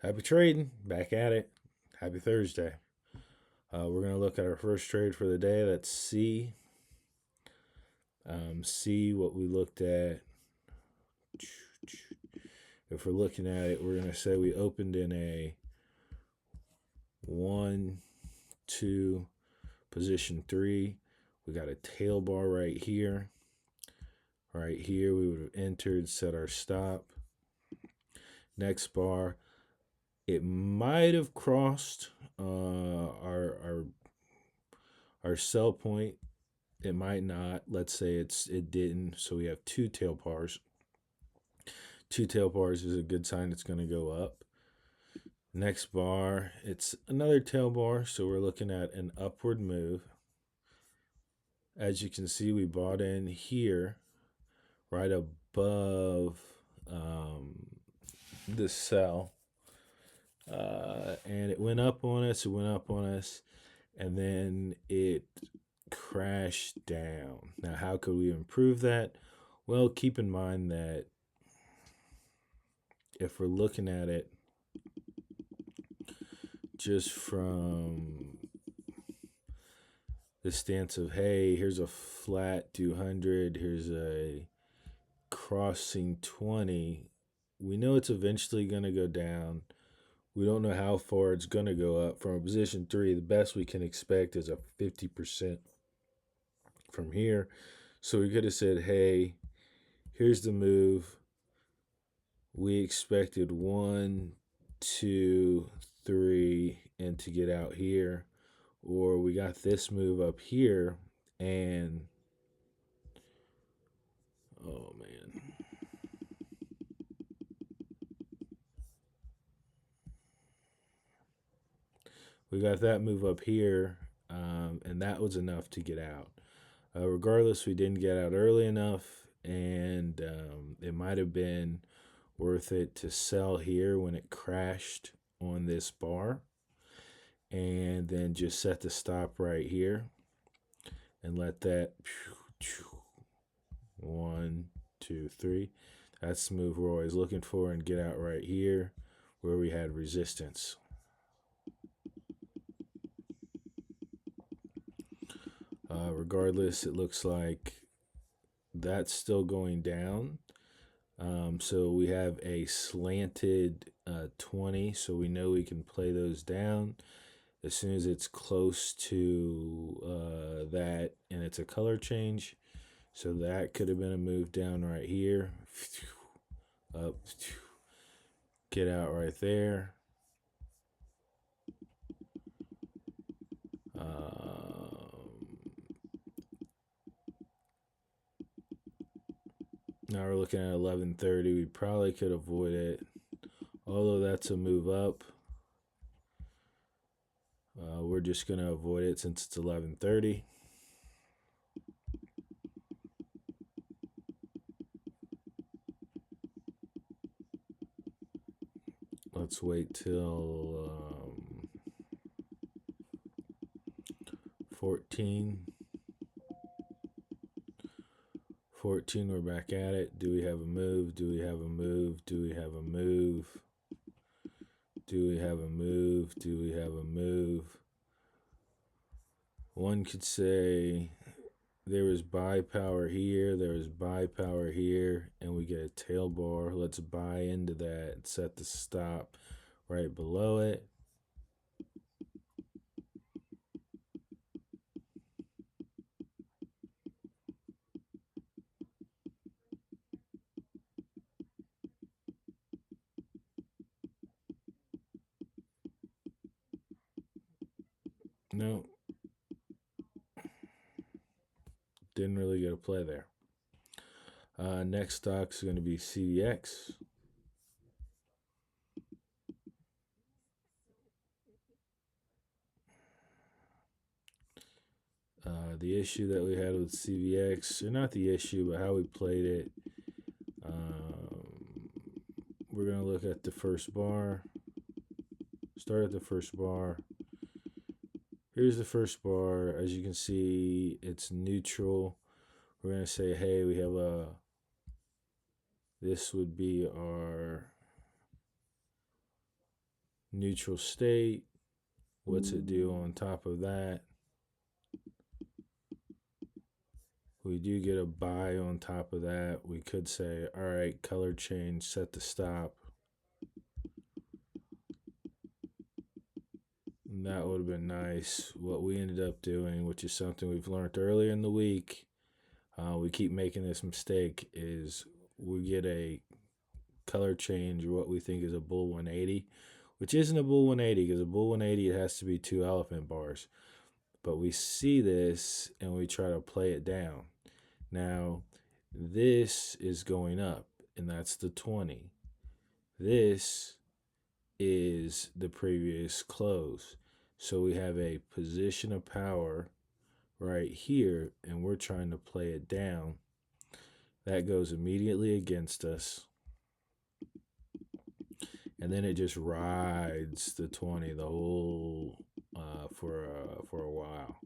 Happy trading. Back at it. Happy Thursday. We're going to look at our first trade for the day. That's C. C, what we looked at. If we're looking at it, we're going to say we opened in a 1, 2, position 3. We got a tail bar right here. Right here, we would have entered, set our stop. Next bar, it might have crossed our sell point. It might not. Let's say it didn't. So we have two tail bars. Two tail bars is a good sign it's going to go up. Next bar, it's another tail bar, so we're looking at an upward move. As you can see, we bought in here, right above the sell. And it went up on us, and then it crashed down. Now, how could we improve that? Well, keep in mind that if we're looking at it just from the stance of, hey, here's a flat 200, here's a crossing 20, we know it's eventually going to go down. We don't know how far it's going to go up. From a position 3, the best we can expect is a 50% from here. So we could have said, hey, here's the move. We expected 1, 2, 3, and to get out here. Or we got this move up here, and oh man. We got that move up here, and that was enough to get out. Regardless, we didn't get out early enough, and it might have been worth it to sell here when it crashed on this bar, and then just set the stop right here and let that 1, 2, 3. That's the move we're always looking for, and get out right here where we had resistance. Regardless, it looks like that's still going down. So we have a slanted 20, so we know we can play those down. As soon as it's close to that, and it's a color change, so that could have been a move down right here. Up, get out right there. Now we're looking at 11:30. We probably could avoid it, although that's a move up. We're just going to avoid it since it's 11:30. Let's wait till 14. 14, we're back at it. Do we have a move? Do we have a move? Do we have a move? Do we have a move? Do we have a move? One could say there was buy power here, there was buy power here, and we get a tail bar. Let's buy into that and set the stop right below it. No, didn't really get a play there. Next stock is going to be CVX. The issue that we had with CVX, or not the issue, but how we played it. We're going to look at the first bar. Start at the first bar. Here's the first bar. As you can see, it's neutral. We're going to say, hey, we have this would be our neutral state. What's it do on top of that? We do get a buy on top of that. We could say, all right, color change, set the stop. And that would have been nice. What we ended up doing, which is something we've learned earlier in the week, we keep making this mistake, is we get a color change, or what we think is a bull 180, which isn't a bull 180, because a bull 180, it has to be 2 elephant bars. But we see this and we try to play it down. Now, this is going up, and that's the 20. This is the previous close. So we have a position of power right here, and we're trying to play it down. That goes immediately against us. And then it just rides the 20 the whole for a while.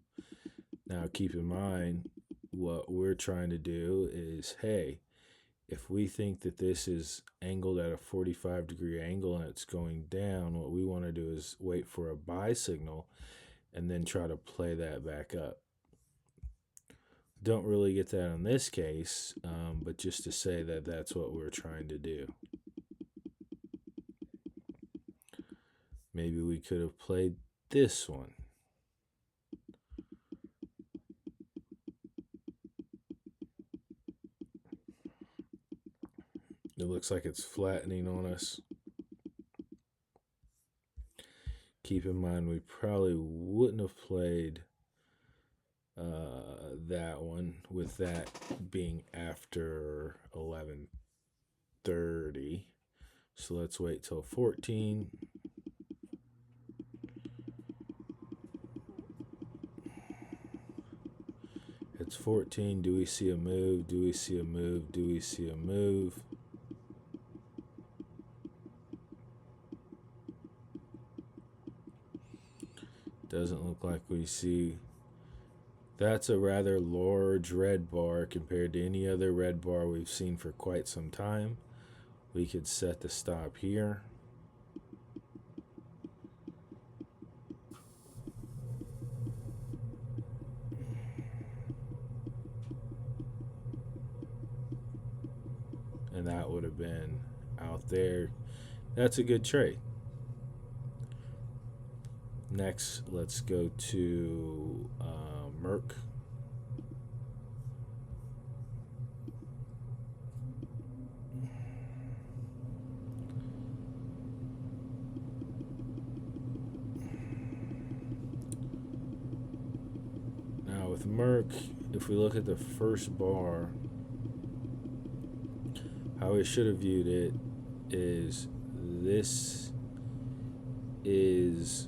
Now, keep in mind, what we're trying to do is, hey, if we think that this is angled at a 45-degree angle and it's going down, what we want to do is wait for a buy signal and then try to play that back up. Don't really get that in this case, but just to say that that's what we're trying to do. Maybe we could have played this one. It looks like it's flattening on us. Keep in mind, we probably wouldn't have played that one, with that being after 11:30. So let's wait till 14. It's 14. Do we see a move? Do we see a move? Do we see a move? Doesn't look like we see. That's a rather large red bar compared to any other red bar we've seen for quite some time. We could set the stop here. And that would have been out there. That's a good trade. Next, let's go to Merck. Now with Merck, if we look at the first bar, how we should have viewed it is this is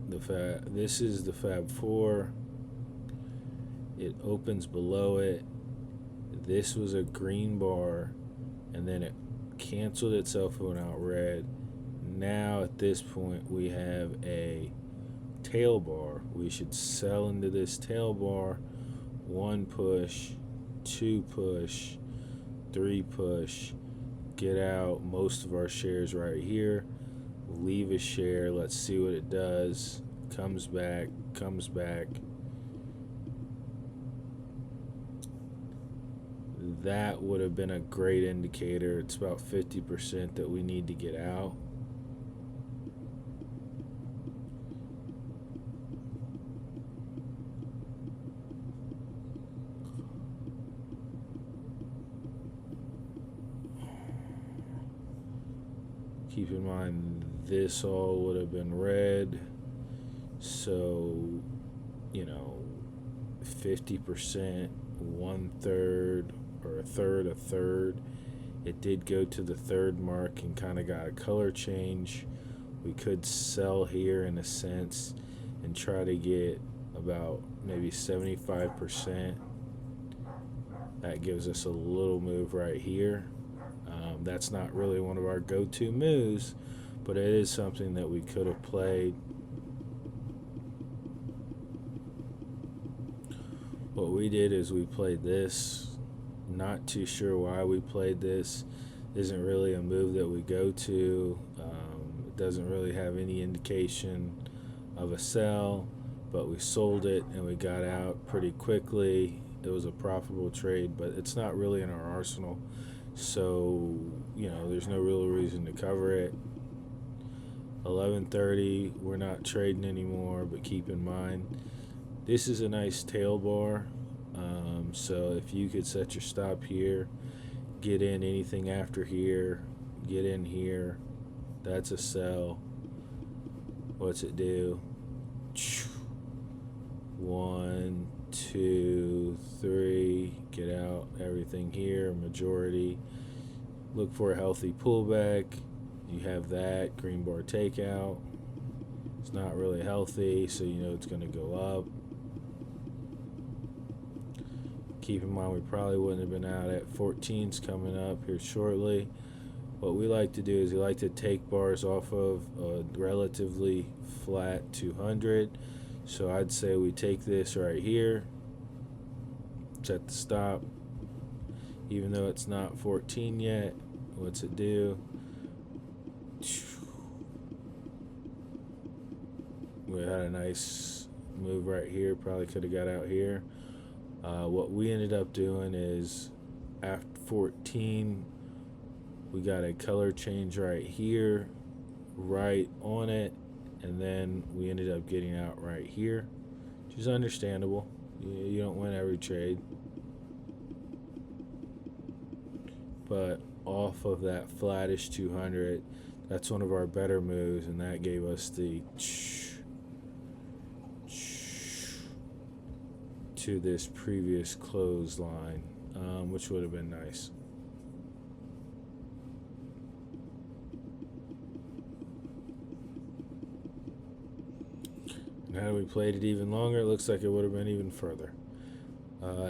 the Fab 4. It opens below it. This was a green bar, and then it canceled itself and went out red. Now at this point we have a tail bar. We should sell into this tail bar. 1 push, 2 push, 3 push, get out most of our shares right here, leave a share, let's see what it does, comes back. That would have been a great indicator. It's about 50% that we need to get out. Keep in mind, this all would have been red. So, 50%, 1/3, or a third. It did go to the third mark and kind of got a color change. We could sell here in a sense and try to get about maybe 75%. That gives us a little move right here. That's not really one of our go-to moves, but it is something that we could have played. What we did is we played this. Not too sure why we played this. isn't really a move that we go to. It doesn't really have any indication of a sell, but we sold it and we got out pretty quickly. It was a profitable trade, but it's not really in our arsenal. So, there's no real reason to cover it. 11:30, we're not trading anymore, but keep in mind, this is a nice tail bar. So if you could set your stop here, get in anything after here, get in here, that's a sell. What's it do? 1, 2, 3, get out everything here, majority. Look for a healthy pullback. You have that green bar takeout. It's not really healthy, so you know it's going to go up. Keep in mind we probably wouldn't have been out at 14s coming up here shortly. What we like to do is we like to take bars off of a relatively flat 200. So I'd say we take this right here, set the stop. Even though it's not 14 yet, what's it do? We had a nice move right here. Probably could have got out here. What we ended up doing is after 14, we got a color change right here, right on it, and then we ended up getting out right here, which is understandable. You don't win every trade. But off of that flattish 200, that's one of our better moves, and that gave us the to this previous clothesline, which would have been nice. And had we played it even longer, it looks like it would have been even further.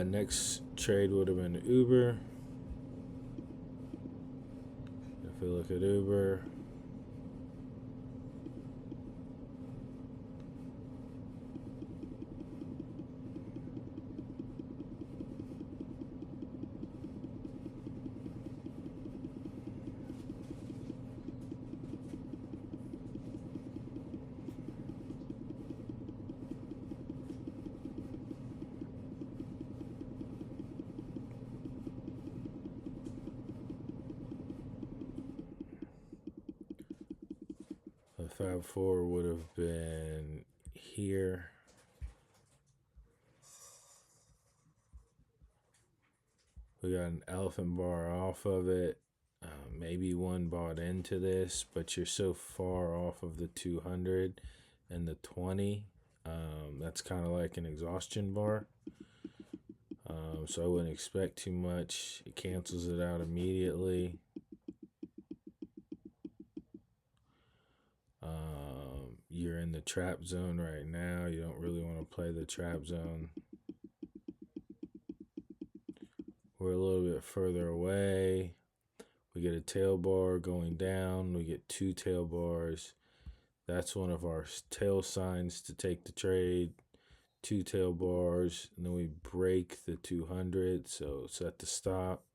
Next trade would have been Uber. If we look at Uber, the Fab Four would have been here. We got an elephant bar off of it. Maybe one bought into this, but you're so far off of the 200 and the 20. That's kind of like an exhaustion bar. So I wouldn't expect too much. It cancels it out immediately. You're in the trap zone right now. You don't really want to play the trap zone. We're a little bit further away. We get a tail bar going down. We get 2 tail bars. That's one of our tail signs to take the trade. 2 tail bars, and then we break the 200. So set the stop.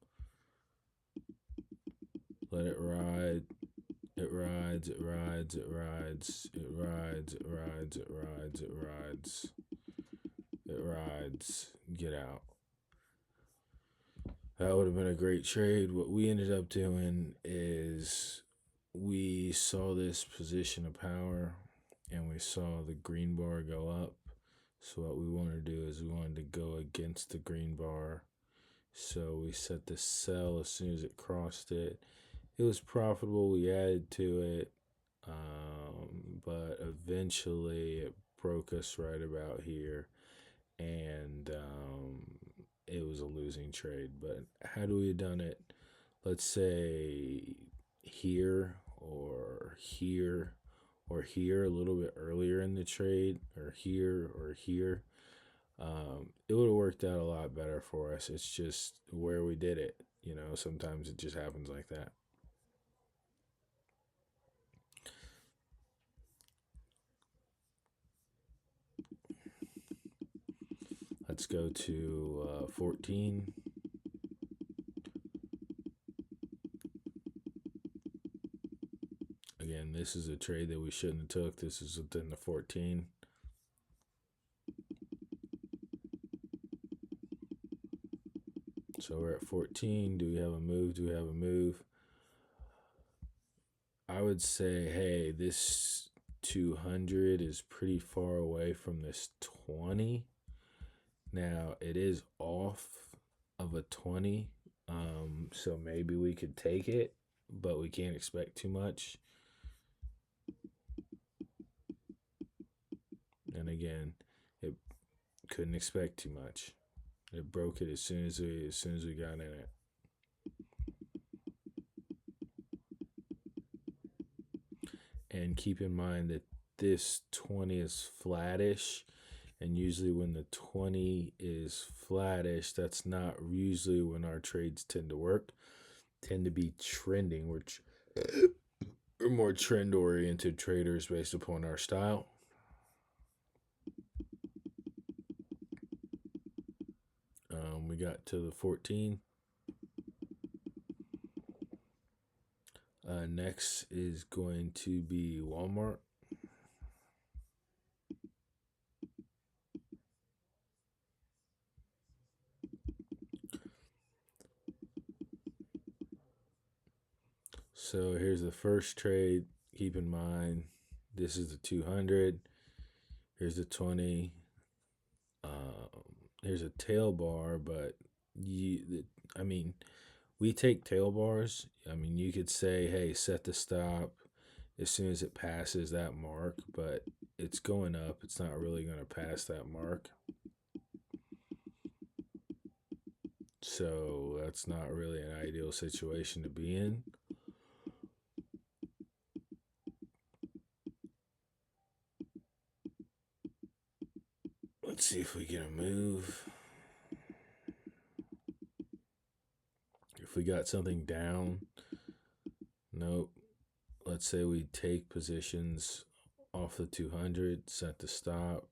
Let it ride. It rides, it rides, it rides, it rides, it rides, it rides, it rides, it rides. Get out. That would have been a great trade. What we ended up doing is we saw this position of power and we saw the green bar go up. So what we wanted to do is we wanted to go against the green bar. So we set the sell as soon as it crossed it. It was profitable. We added to it. But eventually it broke us right about here. And it was a losing trade. But had we done it, let's say here or here or here a little bit earlier in the trade, or here, it would have worked out a lot better for us. It's just where we did it. Sometimes it just happens like that. Let's go to 14. Again, this is a trade that we shouldn't have took. This is within the 14. So we're at 14. Do we have a move? Do we have a move? I would say, hey, this 200 is pretty far away from this 20. Now, it is off of a 20, so maybe we could take it, but we can't expect too much. And again, it couldn't expect too much. It broke it as soon as we got in it. And keep in mind that this 20 is flattish, and usually when the 20 is flattish, that's not usually when our trades tend to work. Tend to be trending. We're more trend oriented traders based upon our style. We got to the 14. Next is going to be Walmart. So here's the first trade. Keep in mind, this is the 200. Here's the 20. Here's a tail bar, but we take tail bars. You could say, hey, set the stop as soon as it passes that mark, but it's going up. It's not really going to pass that mark. So that's not really an ideal situation to be in. Let's see if we get a move. If we got something down, nope. Let's say we take positions off the 200, set the stop.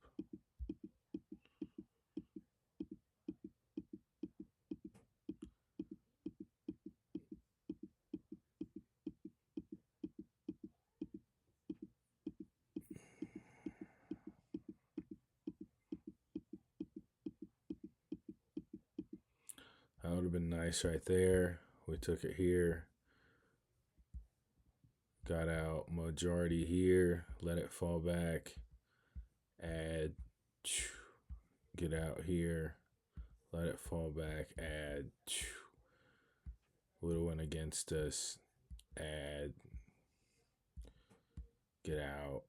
That would have been nice right there. We took it here. Got out majority here. Let it fall back. Add. Get out here. Let it fall back. Add. Would have went against us. Add. Get out.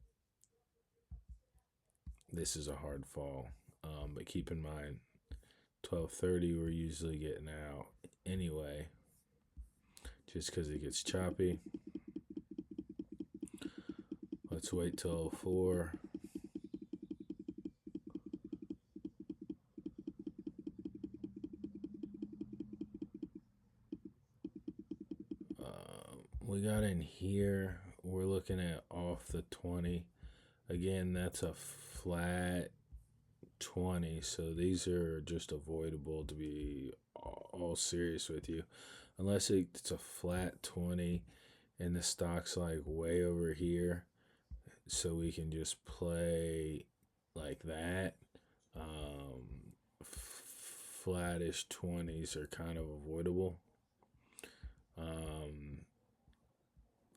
This is a hard fall. But keep in mind, 12:30 we're usually getting out anyway, just because it gets choppy. Let's wait till 4. We got in here. We're looking at off the 20. Again, that's a flat 20, so these are just avoidable, to be all serious with you, unless it's a flat 20 and the stock's like way over here, so we can just play like that. Flattish 20s are kind of avoidable.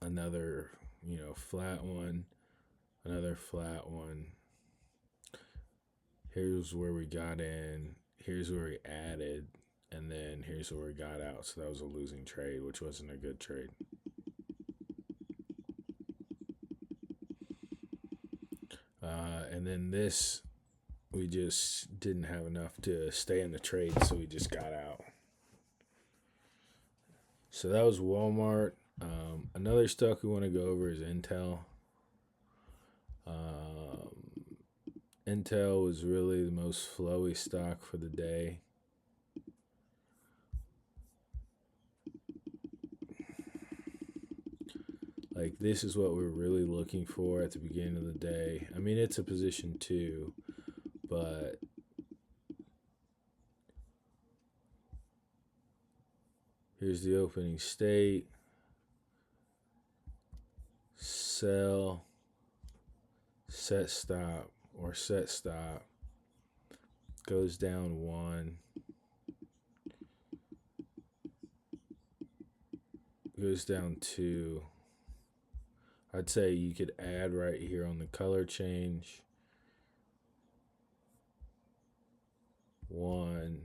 Another flat one, another flat one. Here's where we got in, here's where we added, and then here's where we got out. So that was a losing trade, which wasn't a good trade. And then this, we just didn't have enough to stay in the trade, so we just got out. So that was Walmart. Another stock we want to go over is Intel. Intel was really the most flowy stock for the day. Like, this is what we're really looking for at the beginning of the day. It's a position 2, but here's the opening state. sell, set stop, or set stop, goes down 1, goes down 2. I'd say you could add right here on the color change. 1,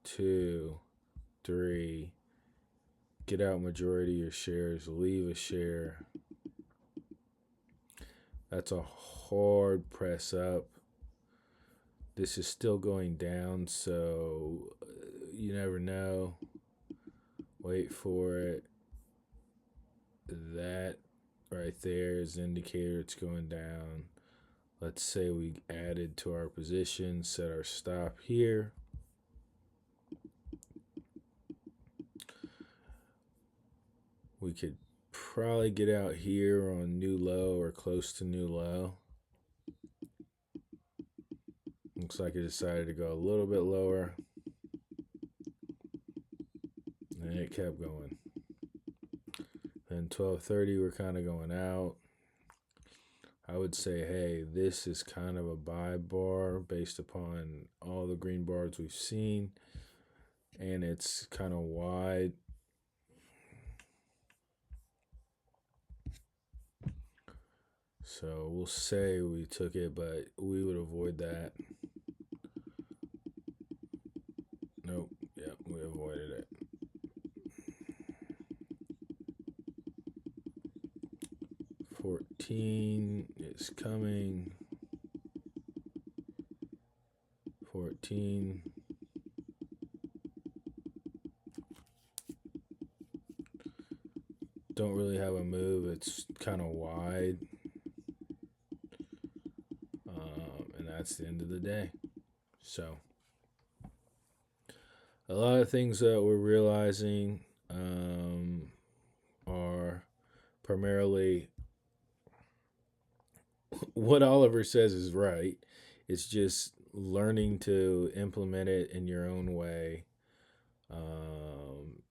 2, 3. Get out majority of your shares, leave a share. That's a hard press up. This is still going down, so you never know. Wait for it. That right there is an indicator it's going down. Let's say we added to our position, set our stop here. We could probably get out here on new low or close to new low. Looks like it decided to go a little bit lower. And it kept going. Then 12:30, we're kind of going out. I would say, hey, this is kind of a buy bar based upon all the green bars we've seen. And it's kind of wide. So we'll say we took it, but we would avoid that. Nope. Yep, we avoided it. $14 is coming. 14. Don't really have a move. It's kind of wide. And that's the end of the day. So a lot of things that we're realizing are primarily what Oliver says is right. It's just learning to implement it in your own way.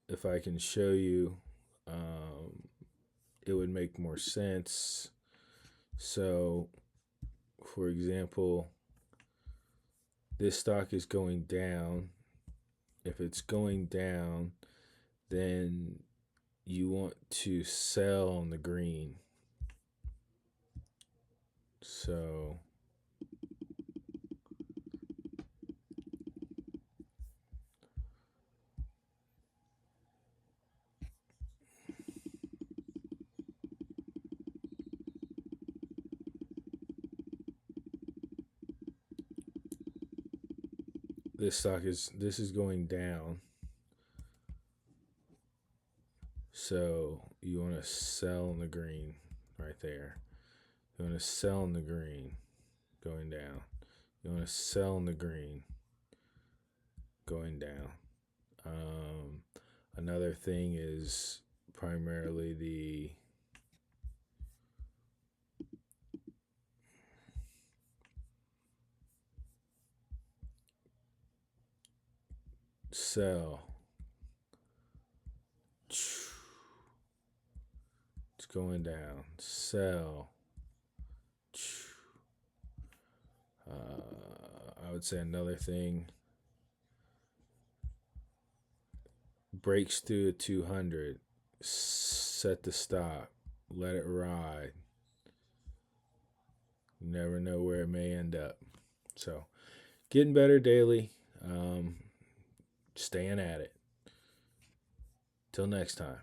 If I can show you, it would make more sense. So, for example, this stock is going down. If it's going down, then you want to sell on the green. So this is going down. So you want to sell in the green right there. You want to sell in the green going down. You want to sell in the green going down. Another thing is primarily the sell. It's going down. Sell. I would say another thing, breaks through a 200, set the stop, let it ride. You never know where it may end up. So getting better daily, staying at it. Till next time.